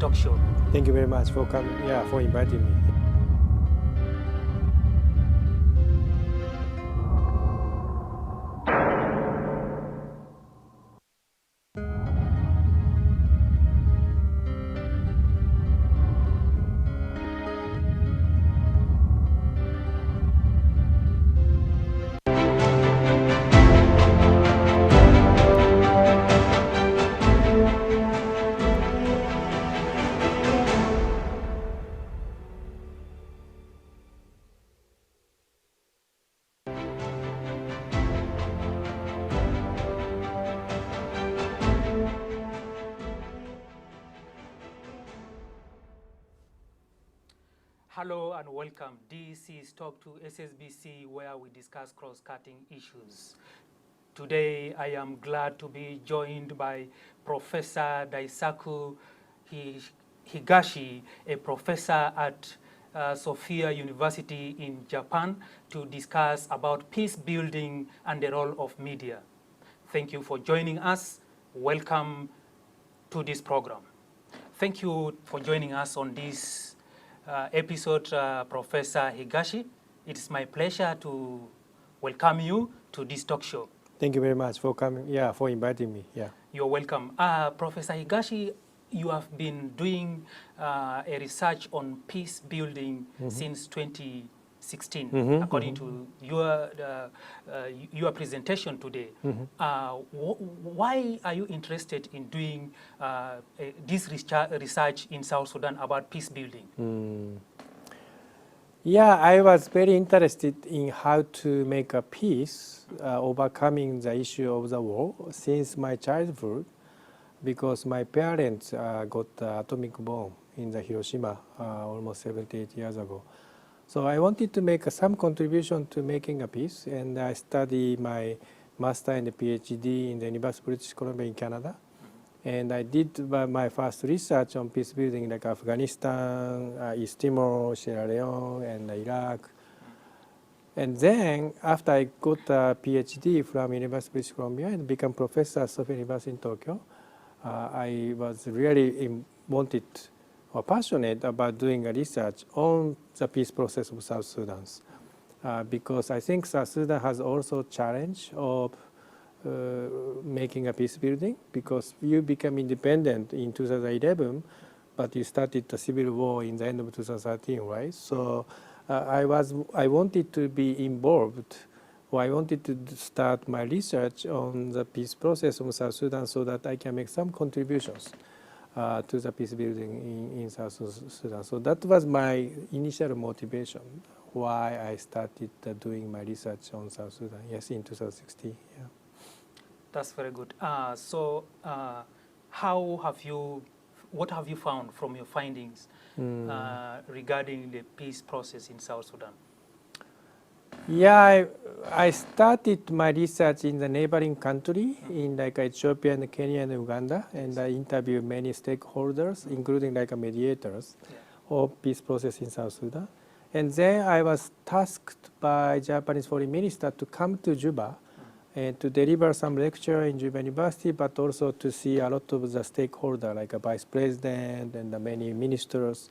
talk show. Thank you very much for coming. For inviting me. Hello and welcome. This is Talk to SSBC, where we discuss cross-cutting issues. Today, I am glad to be joined by Professor Daisaku Higashi, a professor at Sophia University in Japan, to discuss about peace building and the role of media. Thank you for joining us. Welcome to this program. Thank you for joining us on this episode, Professor Higashi. It's my pleasure to welcome you to this talk show. Thank you very much for coming. For inviting me. You're welcome. Professor Higashi, you have been doing a research on peace building since 2016, according to your presentation today. Why are you interested in doing this research in South Sudan about peace building? I was very interested in how to make a peace, overcoming the issue of the war since my childhood, because my parents got the atomic bomb in the Hiroshima almost 78 years ago. So I wanted to make some contribution to making a peace, and I studied my master and PhD in the University of British Columbia in Canada. And I did my first research on peace building like Afghanistan, East Timor, Sierra Leone, and Iraq. And then after I got a PhD from University of British Columbia and became professor at Sophia University in Tokyo, I was really wanted or passionate about doing a research on the peace process of South Sudan, because I think South Sudan has also challenge of making a peace building, because you became independent in 2011, but you started the civil war in the end of 2013, right? So I wanted to be involved, or I wanted to start my research on the peace process of South Sudan so that I can make some contributions to the peace building in South Sudan. So that was my initial motivation, why I started doing my research on South Sudan, in 2016. That's very good. What have you found from your findings regarding the peace process in South Sudan? I started my research in the neighboring country, in like Ethiopia and Kenya and Uganda, and I interviewed many stakeholders, including like mediators of peace process in South Sudan. And then I was tasked by Japanese foreign minister to come to Juba and to deliver some lecture in Juba University, but also to see a lot of the stakeholders, like a vice president and the many ministers,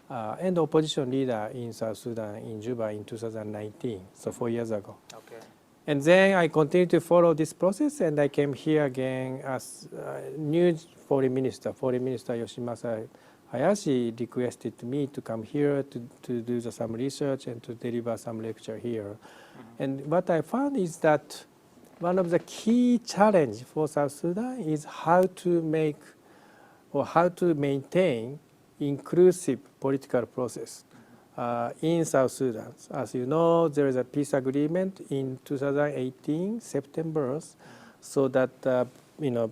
and opposition leader in South Sudan in Juba in 2019, so 4 years ago. Okay. And then I continued to follow this process, and I came here again as new foreign minister. Foreign Minister Yoshimasa Hayashi requested me to come here to do some research and to deliver some lecture here. And what I found is that one of the key challenge for South Sudan is how to make or how to maintain inclusive political process in South Sudan. As you know, there is a peace agreement in 2018, September, so that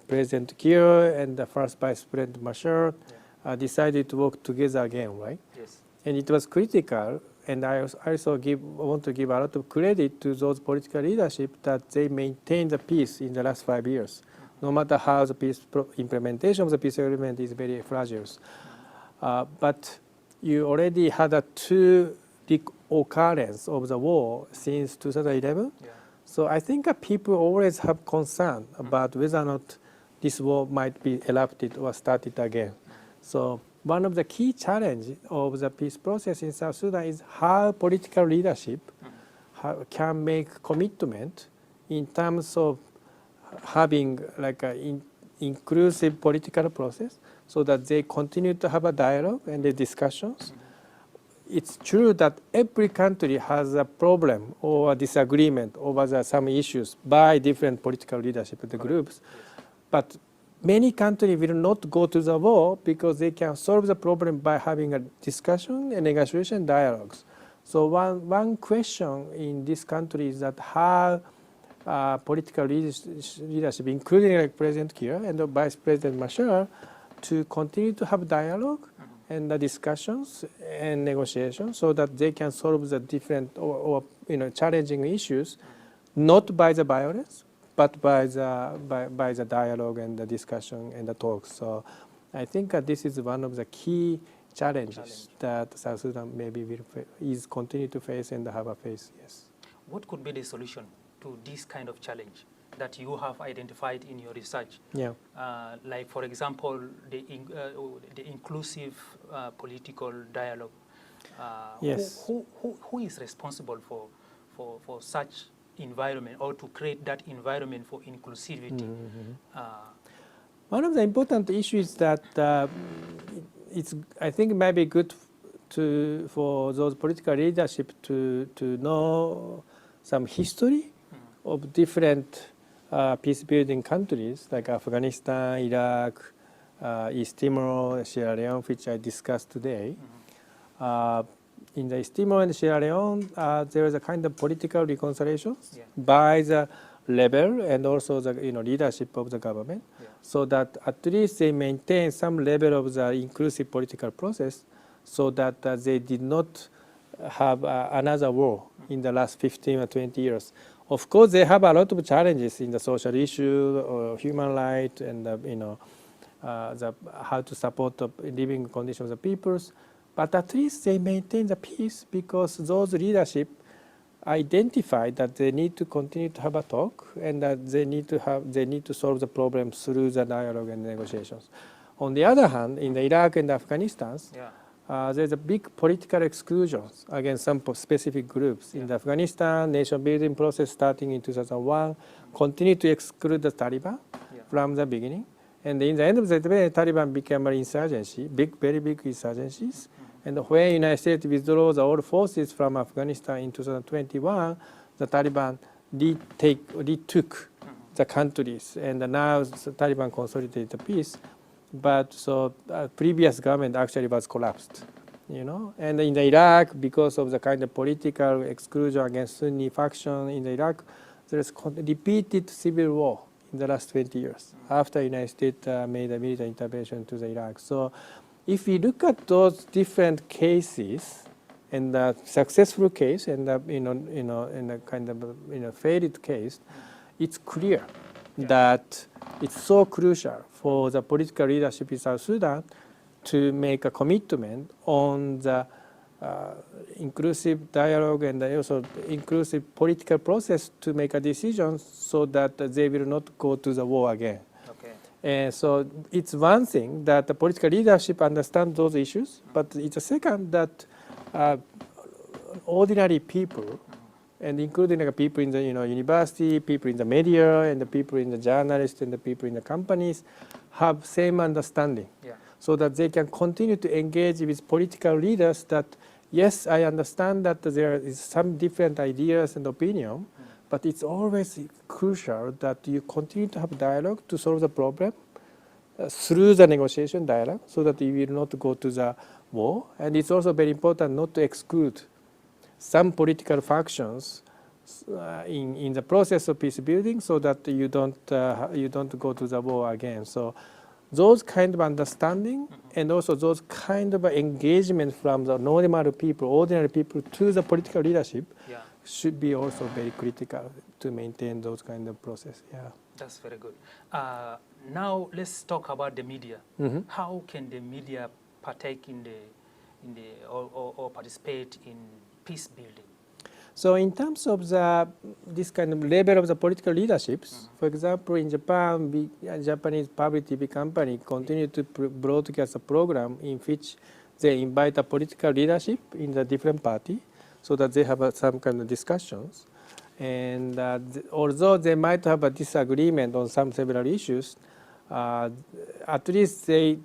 President Kiir and the first Vice President Machar decided to work together again, right? Yes. And it was critical, and I also want to give a lot of credit to those political leadership that they maintained the peace in the last 5 years, no matter how the peace implementation of the peace agreement is very fragile. But you already had a two occurrence of the war since 2011. So I think people always have concern about whether or not this war might be erupted or started again. So one of the key challenges of the peace process in South Sudan is how political leadership can make commitment in terms of having like an inclusive political process so that they continue to have a dialogue and the discussions. It's true that every country has a problem or a disagreement over some issues by different political leadership of the groups, but many countries will not go to the war because they can solve the problem by having a discussion and negotiation dialogues. So one question in this country is that how political leadership, including like President Kiir and the Vice President Machar, to continue to have dialogue and the discussions and negotiations so that they can solve the different or challenging issues, not by the violence, but by the dialogue and the discussion and the talks. So I think this is one of the key challenges that South Sudan maybe is continue to face and have a face. Yes. What could be the solution to this kind of challenge that you have identified in your research? Yeah. Like, for example, the inclusive political dialogue. Yes. Who is responsible for such environment or to create that environment for inclusivity? One of the important issues is that I think it might be good for those political leadership to know some history of different peace building countries like Afghanistan, Iraq, East Timor, Sierra Leone, which I discussed today. In the East Timor and Sierra Leone, there is a kind of political reconciliation by the level and also the leadership of the government, so that at least they maintain some level of the inclusive political process, so that they did not have another war in the last 15 or 20 years. Of course, they have a lot of challenges in the social issue or human rights and how to support the living conditions of the peoples. But at least they maintain the peace because those leadership identified that they need to continue to have a talk and that they need to solve the problem through the dialogue and negotiations. On the other hand, in the Iraq and Afghanistan, there's a big political exclusion against some specific groups. In the Afghanistan, nation building process starting in 2001 continued to exclude the Taliban from the beginning. And in the end of the day, Taliban became an insurgency, very big insurgencies. And when the United States withdraws all forces from Afghanistan in 2021, the Taliban retook the countries, and now the Taliban consolidated the peace. But so previous government actually was collapsed, And in the Iraq, because of the kind of political exclusion against Sunni faction in Iraq, there is repeated civil war in the last 20 years after the United States made a military intervention to the Iraq. So if we look at those different cases and the successful case and the kind of failed case, it's clear that it's so crucial for the political leadership in South Sudan to make a commitment on the inclusive dialogue and also inclusive political process to make a decision so that they will not go to the war again. And so it's one thing that the political leadership understands those issues, but it's a second that ordinary people, and including people in the university, people in the media, and the people in the journalists, and the people in the companies, have same understanding, so that they can continue to engage with political leaders. That yes, I understand that there is some different ideas and opinion, but it's always crucial that you continue to have dialogue to solve the problem through the negotiation dialogue, so that you will not go to the war. And it's also very important not to exclude some political factions in the process of peace building, so that you don't go to the war again. So those kind of understanding and also those kind of engagement from the normal people, ordinary people, to the political leadership should be also very critical to maintain those kind of process. That's very good. Now let's talk about the media. How can the media partake in the or participate in peace building? So in terms of this kind of level of the political leaderships, for example, in Japan, Japanese public TV company continue to broadcast a program in which they invite a political leadership in the different party so that they have some kind of discussions. And although they might have a disagreement on some several issues, at least they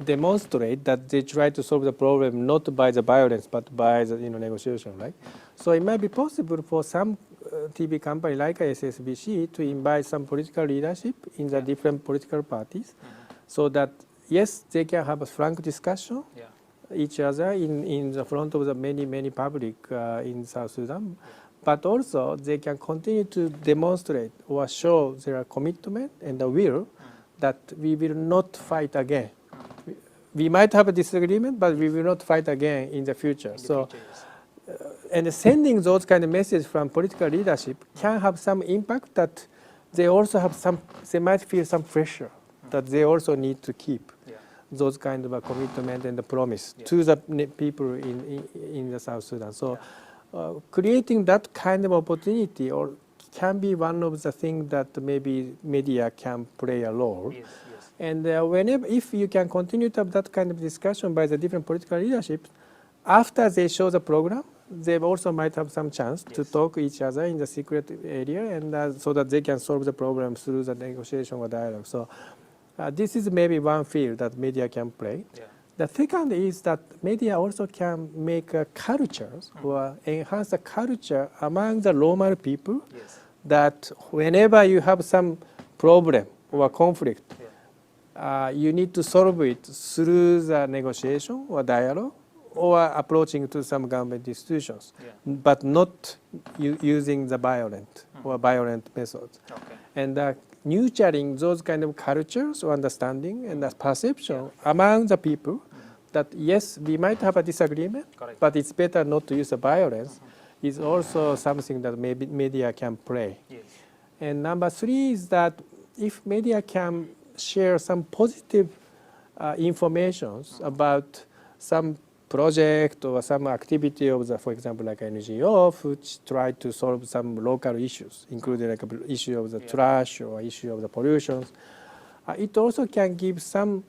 demonstrate that they try to solve the problem not by the violence but by the negotiation, right? So it might be possible for some TV company like SSBC to invite some political leadership in the different political parties, so that yes, they can have a frank discussion each other in the front of the many public in South Sudan, but also they can continue to demonstrate or show their commitment and the will that we will not fight again. We might have a disagreement, but we will not fight again in the future. And sending those kind of messages from political leadership can have some impact that they also have they might feel some pressure that they also need to keep those kind of a commitment and the promise to the people in the South Sudan. So creating that kind of opportunity or can be one of the things that maybe media can play a role. And if you can continue to have that kind of discussion by the different political leaderships, after they show the program, they also might have some chance to talk to each other in the secret area, and so that they can solve the problem through the negotiation or dialogue. So this is maybe one field that media can play. The second is that media also can make cultures or enhance the culture among the normal people that whenever you have some problem or conflict, you need to solve it through the negotiation or dialogue or approaching to some government institutions, but not using the violent or violent methods. And nurturing those kind of cultures or understanding and the perception among the people that yes, we might have a disagreement, but it's better not to use the violence is also something that maybe media can play. And number three is that if media can share some positive information about some project or some activity of the, for example, like NGO, which try to solve some local issues, including like the issue of the trash or issue of the pollution. It also can give some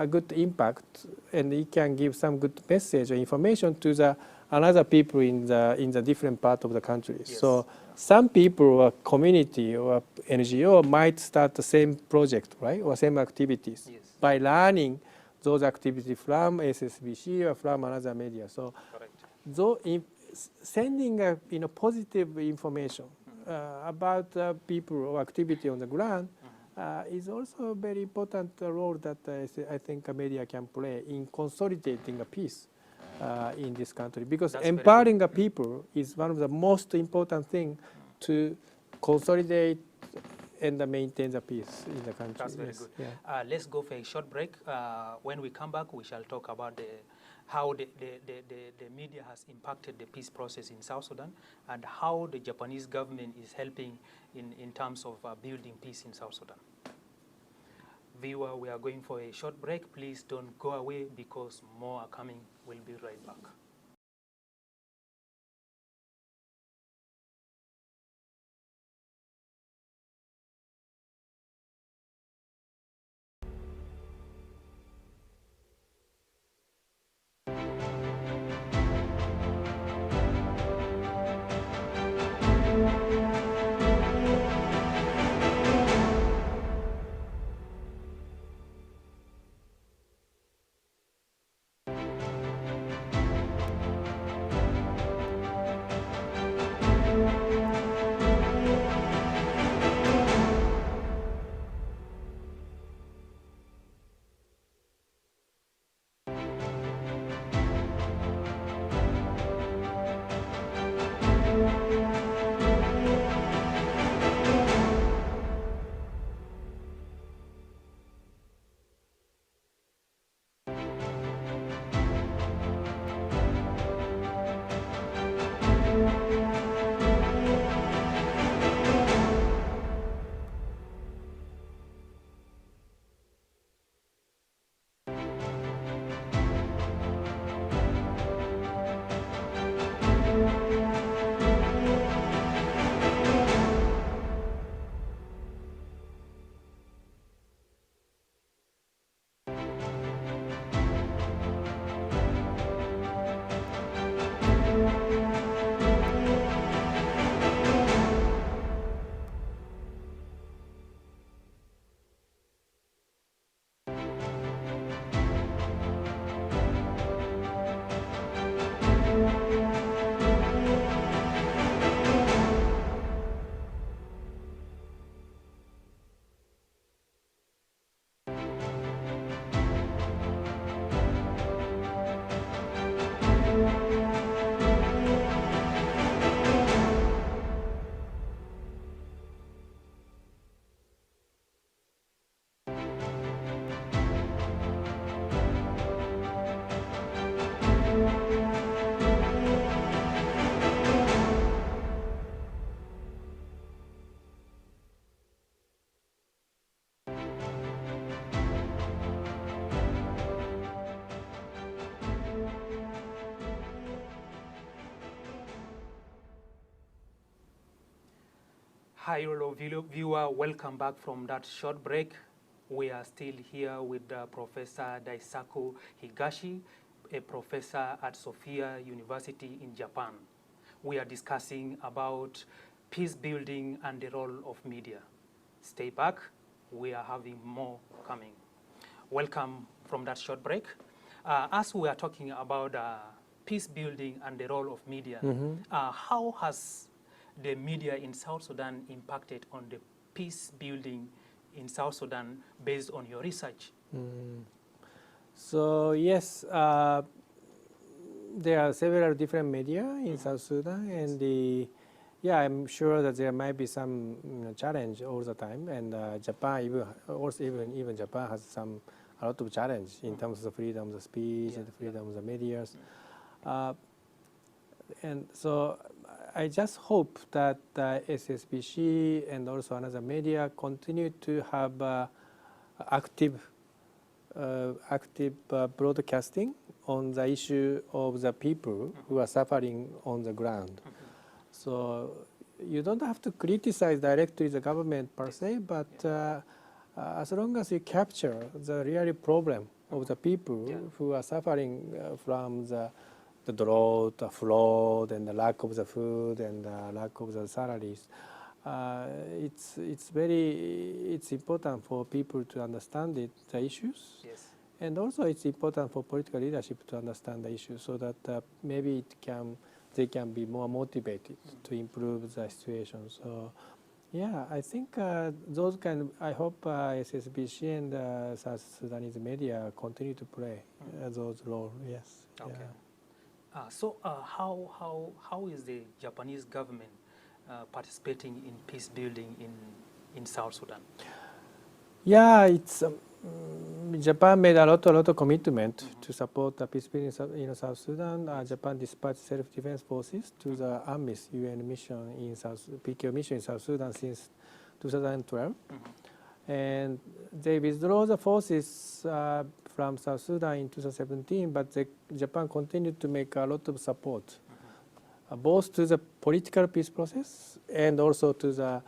good impact, and it can give some good message or information to the another people in the different part of the country. So some people or community or NGO might start the same project, right, or same activities by learning those activities from SSBC or from another media. So, sending positive information about people or activity on the ground is also a very important role that I think a media can play in consolidating a peace in this country, because empowering the people is one of the most important things to consolidate and maintain the peace in the country. That's very good. Let's go for a short break. When we come back, we shall talk about how the media has impacted the peace process in South Sudan and how the Japanese government is helping in terms of building peace in South Sudan. Viewer, we are going for a short break. Please don't go away because more are coming. We'll be right back. Hi, hello, viewer. Welcome back from that short break. We are still here with Professor Daisaku Higashi, a professor at Sophia University in Japan. We are discussing about peace building and the role of media. Stay back. We are having more coming. Welcome from that short break. As we are talking about peace building and the role of media, how has the media in South Sudan impacted on the peace building in South Sudan based on your research? So yes, there are several different media in South Sudan, and yeah, I'm sure that there might be some challenge all the time, and Japan even Japan has a lot of challenge in terms of freedom of speech and freedom of the media. And so I just hope that SSBC and also another media continue to have active broadcasting on the issue of the people who are suffering on the ground. So you don't have to criticize directly the government per se, but as long as you capture the real problem of the people who are suffering from the drought, the flood, and the lack of the food and the lack of the salaries, it's important for people to understand the issues. Yes. And also it's important for political leadership to understand the issues so that maybe they can be more motivated to improve the situation. So yeah, I think I hope SSBC and South Sudanese media continue to play those roles, yes. Okay. Yeah. So how is the Japanese government participating in peace building in South Sudan? Yeah, it's Japan made a lot of commitment to support the peace building in South Sudan. Japan dispatched self-defense forces to the AMIS UN mission in PKO mission in South Sudan since 2012, and they withdrew the forces from South Sudan in 2017. But Japan continued to make a lot of support, both to the political peace process and also to the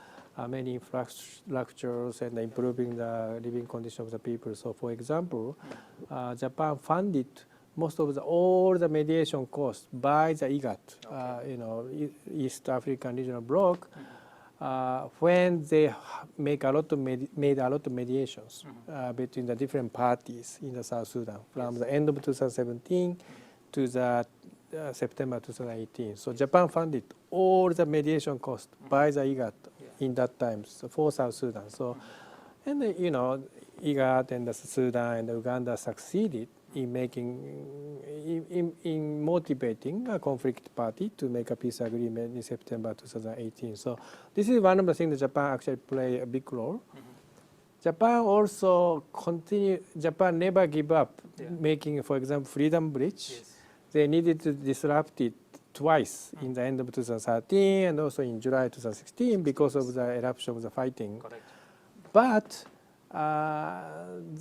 many infrastructures and improving the living conditions of the people. So, for example, Japan funded most of all the mediation costs by the IGAT, East African Regional Bloc, when they made a lot of mediations between the different parties in the South Sudan from the end of 2017 to the September 2018. So Japan funded all the mediation costs by the IGAT in that time for South Sudan. So, and IGAT and the Sudan and Uganda succeeded in motivating a conflict party to make a peace agreement in September 2018. So this is one of the things that Japan actually play a big role. Japan also Japan never give up making, for example, Freedom Bridge. Yes. They needed to disrupt it twice in the end of 2013 and also in July 2016 because of the eruption of the fighting. Correct. But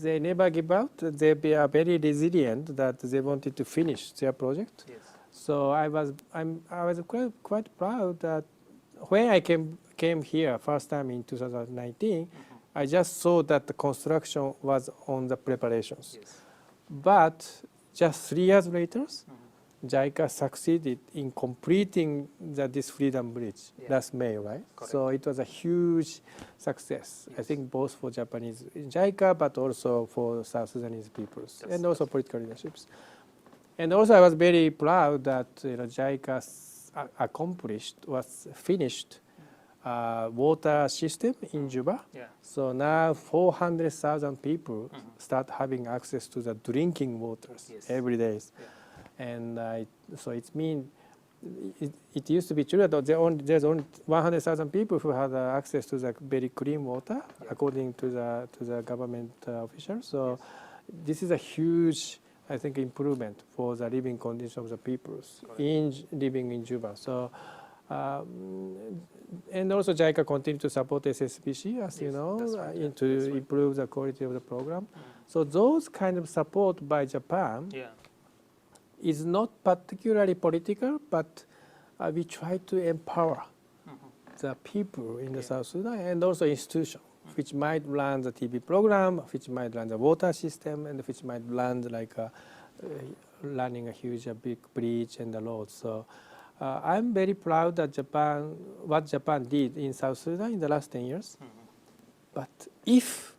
they never give up. They are very resilient that they wanted to finish their project. Yes. So I was quite proud that when I came here first time in 2019, I just saw that the construction was on the preparations. Yes. But just 3 years later, JICA succeeded in completing this Freedom Bridge last May, right? Correct. So it was a huge success, I think, both for Japanese JICA, but also for South Sudanese peoples and also political leaderships. And also I was very proud that JICA finished water system in Juba. Yeah. So now 400,000 people start having access to the drinking waters every day. Yeah. And so it means it used to be true that there's only 100,000 people who had access to the very clean water, according to the government officials. So this is a huge, I think, improvement for the living conditions of the peoples living in Juba. So. And also JICA continued to support SSBC, as you know, to improve the quality of the program. So those kind of support by Japan is not particularly political, but we try to empower the people in the South Sudan and also institutions, which might run the TV program, which might run the water system, and which might run like running a huge, big bridge and the roads. So I'm very proud that what Japan did in South Sudan in the last 10 years. But if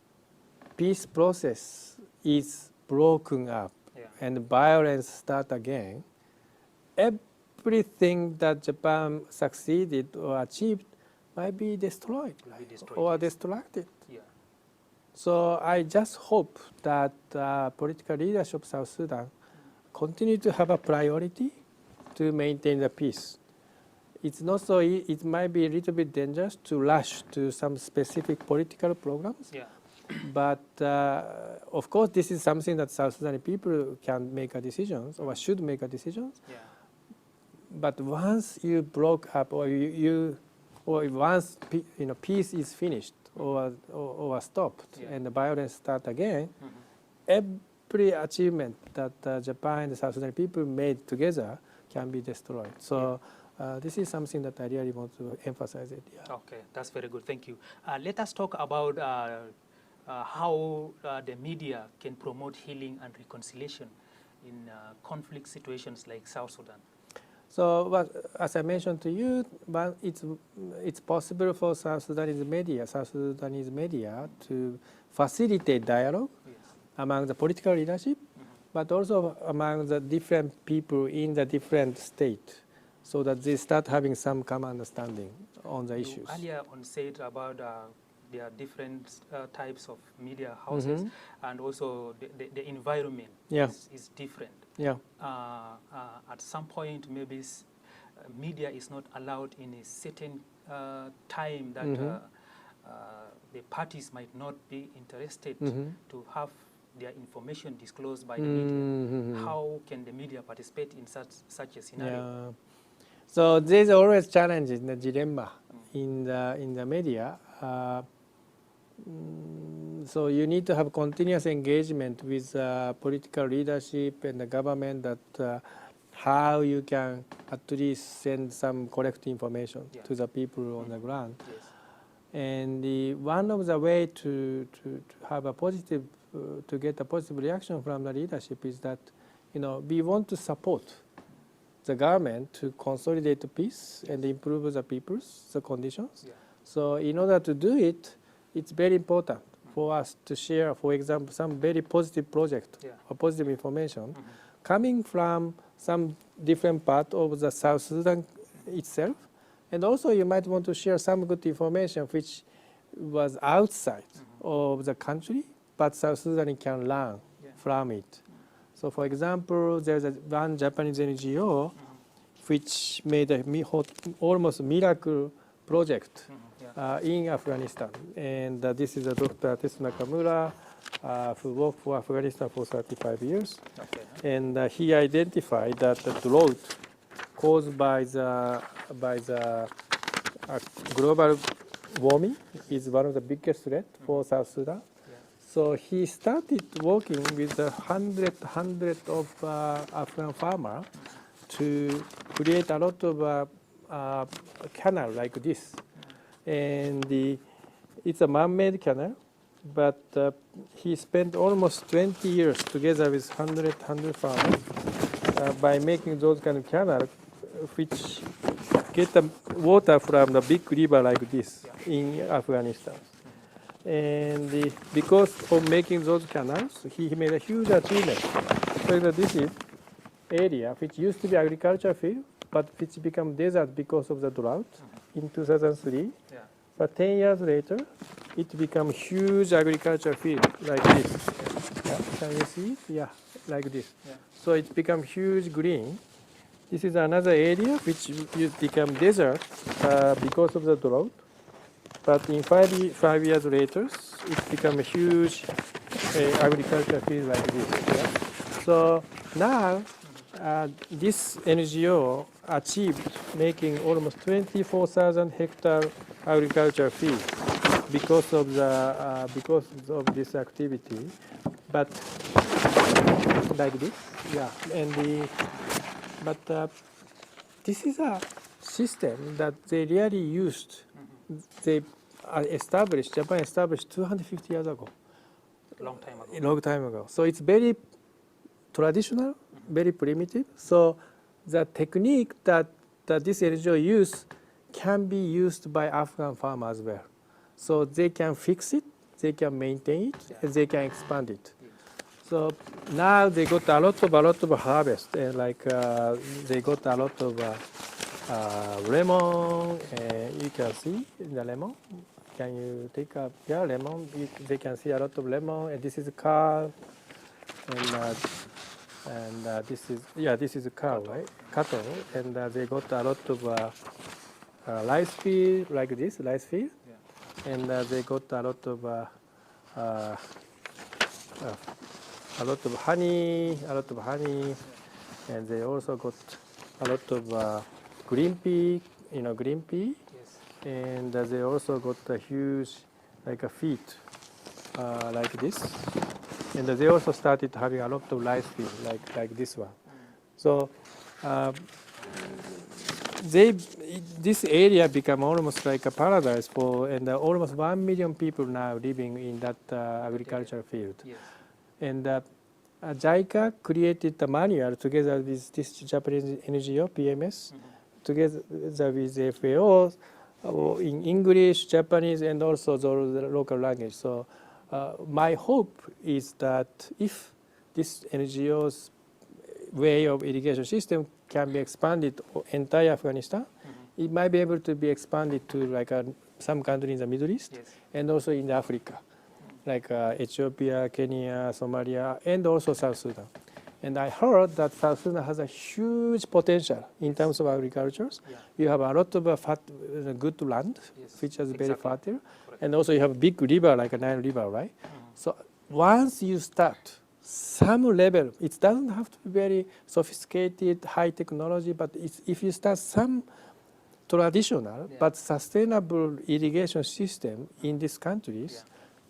peace process is broken up and violence start again, everything that Japan succeeded or achieved might be destroyed, or destructed. Yeah. So I just hope that political leadership of South Sudan continue to have a priority to maintain the peace. It's not so. It might be a little bit dangerous to rush to some specific political programs. Yeah. But of course, this is something that South Sudan people can make a decisions or should make a decisions. Yeah. But once you broke up, or once peace is finished or stopped, and the violence start again, every achievement that Japan and the South Sudan people made together can be destroyed. So this is something that I really want to emphasize it. Yeah. Okay, that's very good. Thank you. Let us talk about how the media can promote healing and reconciliation in conflict situations like South Sudan. So, as I mentioned to you, it's possible for South Sudanese media to facilitate dialogue among the political leadership, but also among the different people in the different states, so that they start having some common understanding on the issues. Earlier on said about there are different types of media houses, and also the environment is different. Yeah. At some point, maybe media is not allowed in a certain time that the parties might not be interested to have their information disclosed by the media. How can the media participate in such a scenario? Yeah. So there's always challenges, the dilemma in the media. So you need to have continuous engagement with political leadership and the government, that how you can at least send some correct information to the people on the ground. Yes. And one of the way to have a positive, to get a positive reaction from the leadership is that, we want to support the government to consolidate the peace and improve the people's conditions. Yeah. So in order to do it, it's very important for us to share, for example, some very positive project or positive information coming from some different part of the South Sudan itself. And also you might want to share some good information which was outside of the country, but South Sudan can learn from it. So for example, there's one Japanese NGO which made a almost miracle project in Afghanistan. And this is Dr. Tetsu Nakamura, who worked for Afghanistan for 35 years. Okay. And he identified that the drought caused by the global warming is one of the biggest threats for South Sudan. So he started working with hundred of Afghan farmers to create a lot of canal like this. And it's a man-made canal, but he spent almost 20 years together with 100 farmers by making those kind of canals which get the water from the big river like this in Afghanistan. And because of making those canals, he made a huge achievement. So this is area which used to be agriculture field, but which became desert because of the drought in 2003. Yeah. But 10 years later, it became huge agriculture field like this. Yeah. Can you see it? Yeah, like this. Yeah. So it became huge green. This is another area which became desert because of the drought. But in 5 years later, it became a huge agriculture field like this. Yeah? So now, this NGO achieved making almost 24,000 hectare agriculture field because of this activity. But like this, yeah. And but this is a system that they really used they Japan established 250 years ago. Long time ago. A long time ago. So it's very traditional, very primitive. So the technique that this NGO use can be used by Afghan farmers as well. So they can fix it, they can maintain it, and they can expand it. So now they got a lot of harvest, and like they got a lot of lemon. You can see the lemon. Can you take a lemon? They can see a lot of lemon, and this is a cow, and this is a cow, right? Cattle, and they got a lot of rice field like this, rice field, and they got a lot of honey, and they also got a lot of green pea, green pea. And they also got a huge, like a feed, like this. And they also started having a lot of rice field, like this one. So this area became almost like a paradise for, and almost 1 million people now living in that agricultural field. Yes. And JICA created the manual together with this Japanese NGO, PMS, together with FAO, in English, Japanese, and also the local language. So my hope is that if this NGO's way of irrigation system can be expanded to entire Afghanistan, it might be able to be expanded to like some country in the Middle East, and also in Africa, like Ethiopia, Kenya, Somalia, and also South Sudan. And I heard that South Sudan has a huge potential in terms of agriculture. You have a lot of good land, which is very fertile. And also you have a big river, like a Nile River, right? So once you start some level, it doesn't have to be very sophisticated, high technology, but if you start some traditional but sustainable irrigation system in these countries,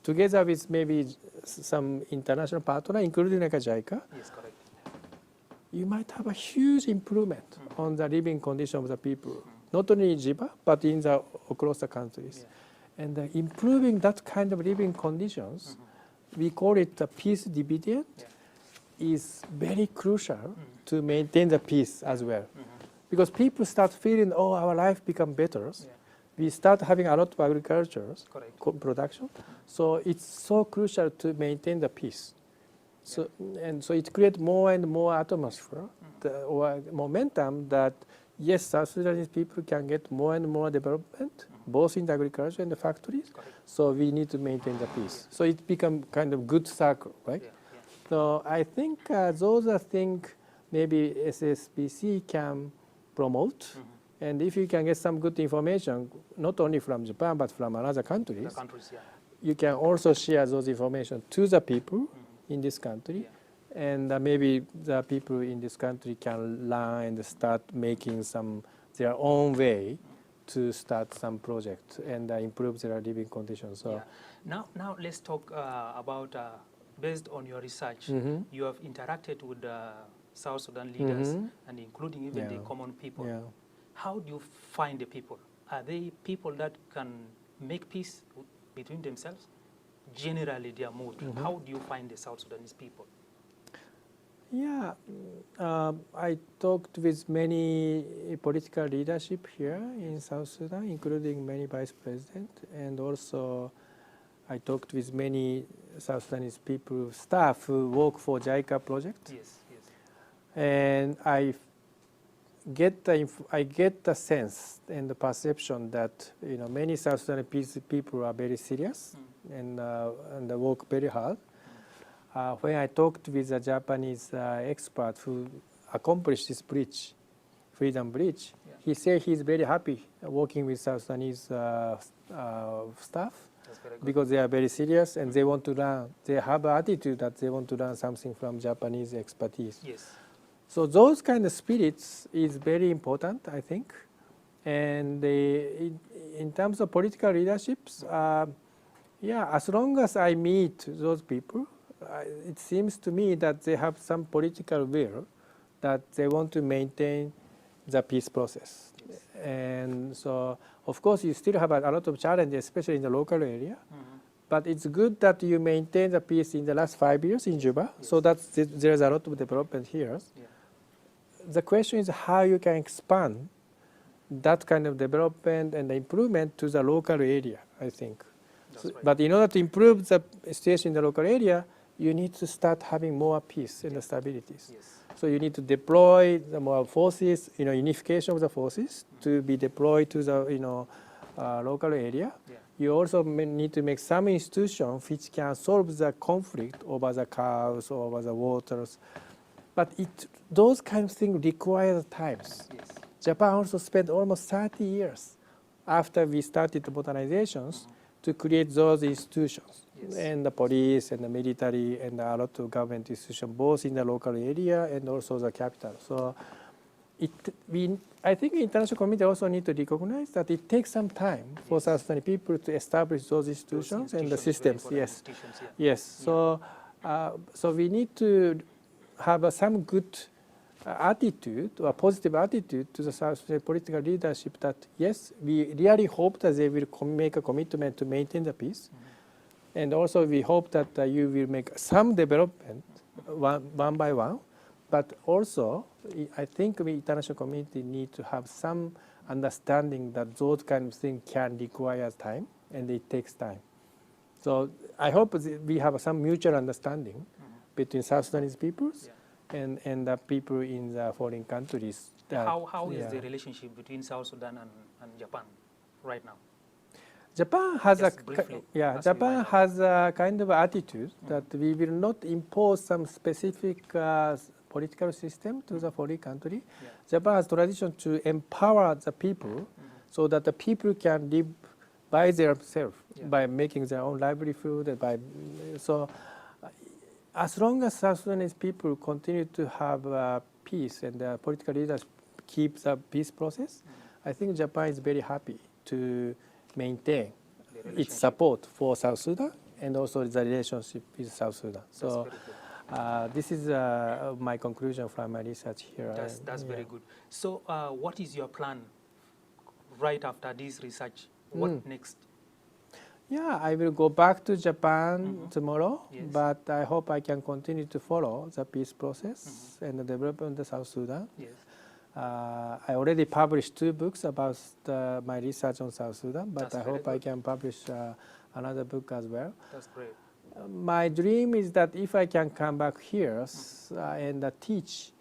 together with maybe some international partner, including like a JICA, you might have a huge improvement on the living condition of the people, not only in Jiba, but across the countries. And improving that kind of living conditions, we call it the peace dividend, is very crucial to maintain the peace as well. Because people start feeling, oh, our life become better. We start having a lot of agriculture production. So it's so crucial to maintain the peace. So, and so it creates more and more atmosphere or momentum that, yes, South Sudanese people can get more and more development, both in the agriculture and the factories. So we need to maintain the peace. So it becomes kind of good circle, right? So I think those are things maybe SSBC can promote. And if you can get some good information, not only from Japan, but from other countries, you can also share those information to the people in this country. And maybe the people in this country can learn and start making their own way to start some project and improve their living conditions. So now let's talk about, based on your research, you have interacted with South Sudan leaders and including even the common people. How do you find the people? Are they people that can make peace between themselves? Generally, their mood. How do you find the South Sudanese people? Yeah, I talked with many political leadership here in South Sudan, including many vice presidents, and also I talked with many South Sudanese people, staff who work for JICA project. And I get the sense and the perception that many South Sudanese people are very serious and they work very hard. When I talked with a Japanese expert who accomplished this bridge, Freedom Bridge, he said he's very happy working with South Sudanese staff because they are very serious and they want to learn. They have an attitude that they want to learn something from Japanese expertise. So those kind of spirits is very important, I think. And in terms of political leaderships, as long as I meet those people, it seems to me that they have some political will that they want to maintain the peace process. Yes. And so, of course, you still have a lot of challenges, especially in the local area. But it's good that you maintain the peace in the last 5 years in Juba. Yes. So there's a lot of development here. Yeah. The question is how you can expand that kind of development and improvement to the local area, I think. That's So, right. but in order to improve the situation in the local area, you need to start having more peace and stabilities. Yes. So you need to deploy the more forces, unification of the forces to be deployed to the, local area. Yeah. You also need to make some institution which can solve the conflict over the cows, over the waters. But those kind of things require times. Yes. Japan also spent almost 30 years after we started the modernizations to create those institutions. Yes. And the police and the military and a lot of government institutions, both in the local area and also the capital. So I think the international community also need to recognize that it takes some time for South Sudanese people to establish those institutions and the systems. Yes. Yes. So, so we need to have some good attitude or positive attitude to the South Sudanese political leadership that, yes, we really hope that they will make a commitment to maintain the peace. And also we hope that you will make some development one by one. But also, I think the international community need to have some understanding that those kind of things can require time and it takes time. So I hope we have some mutual understanding between South Sudanese peoples and the people in the foreign countries. How is the relationship between South Sudan and Japan right now? Japan has briefly, Japan has a kind of attitude that we will not impose some specific political system to the foreign country. Yeah. Japan has tradition to empower the people so that the people can live by themselves, by making their own livelihood. So as long as South Sudanese people continue to have peace and the political leaders keep the peace process, I think Japan is very happy to maintain its support for South Sudan and also the relationship with South Sudan. So this is my conclusion from my research here. That's very good. So what is your plan right after this research? What next? Yeah, I will go back to Japan tomorrow, Yes. but I hope I can continue to follow the peace process and the development of South Sudan. Yes. I already published 2 books about my research on South Sudan, but I hope I can publish another book as well. That's great. My dream is that if I can come back here and teach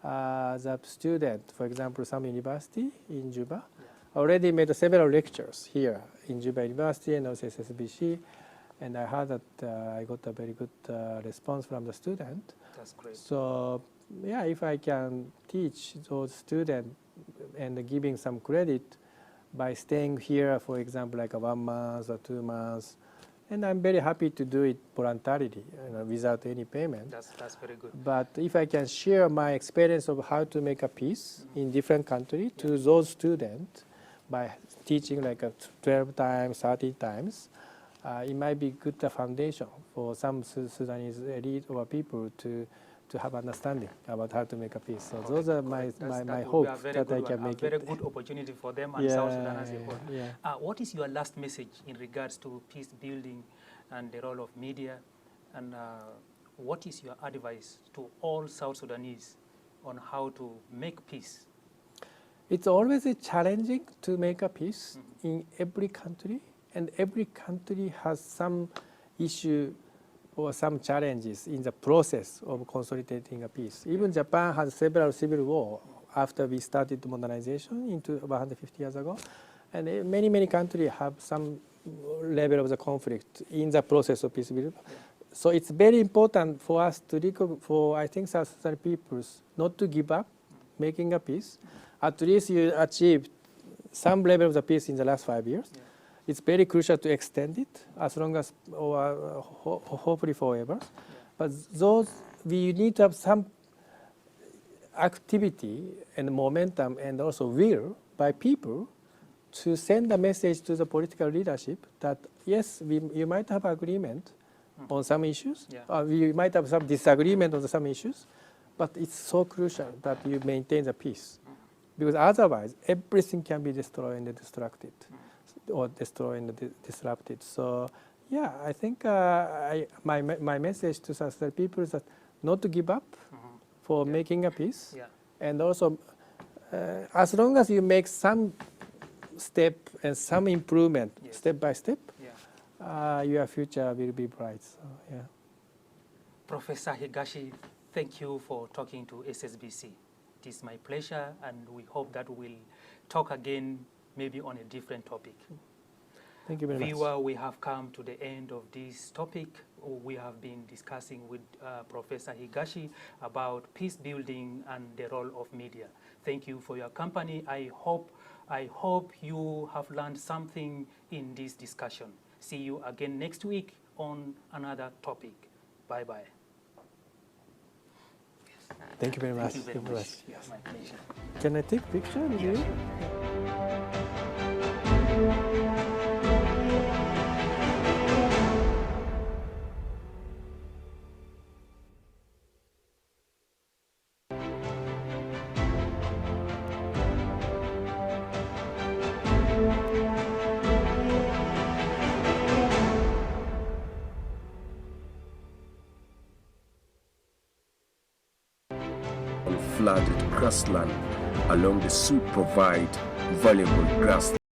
the student, for example, some university in Juba. I already made several lectures here in Juba University and also SSBC, and I heard that I got a very good response from the student. That's great. So yeah, if I can teach those students and giving some credit by staying here, for example, like 1 month or 2 months, and I'm very happy to do it voluntarily, without any payment. That's very good. But if I can share my experience of how to make a peace in different countries to those students by teaching like 12 times, 30 times, it might be good foundation for some Sudanese elite or people to have understanding about how to make a peace. So those are my hopes that I can make it. A very good opportunity for them and South Sudan as a whole. What is your last message in regards to peace building and the role of media? And what is your advice to all South Sudanese on how to make peace? It's always challenging to make a peace in every country, and every country has some issue or some challenges in the process of consolidating a peace. Even Japan has several civil wars after we started modernization into 150 years ago. And many countries have some level of the conflict in the process of peace building. So it's very important for us to, I think, South Sudan peoples not to give up making a peace. At least you achieved some level of the peace in the last 5 years. It's very crucial to extend it as long as, or hopefully forever. But we need to have some activity and momentum and also will by people to send a message to the political leadership that, yes, you might have agreement on some issues, we might have some disagreement on some issues, but it's so crucial that you maintain the peace. because otherwise everything can be destroyed and destructed, or destroyed and disrupted. So yeah, I think my message to such people is that not to give up for making a peace, and also as long as you make some step and some improvement step by step, your future will be bright. So yeah. Professor Higashi, thank you for talking to SSBC. It is my pleasure, and we hope that we'll talk again, maybe on a different topic. Thank you very much. Viewer, we have come to the end of this topic. We have been discussing with Professor Higashi about peace building and the role of media. Thank you for your company. I hope you have learned something in this discussion. See you again next week on another topic. Bye-bye. Thank you very much. Thank you very much. Yes, my pleasure. Can I take a picture with you? Flooded grassland along the Sud provide valuable grass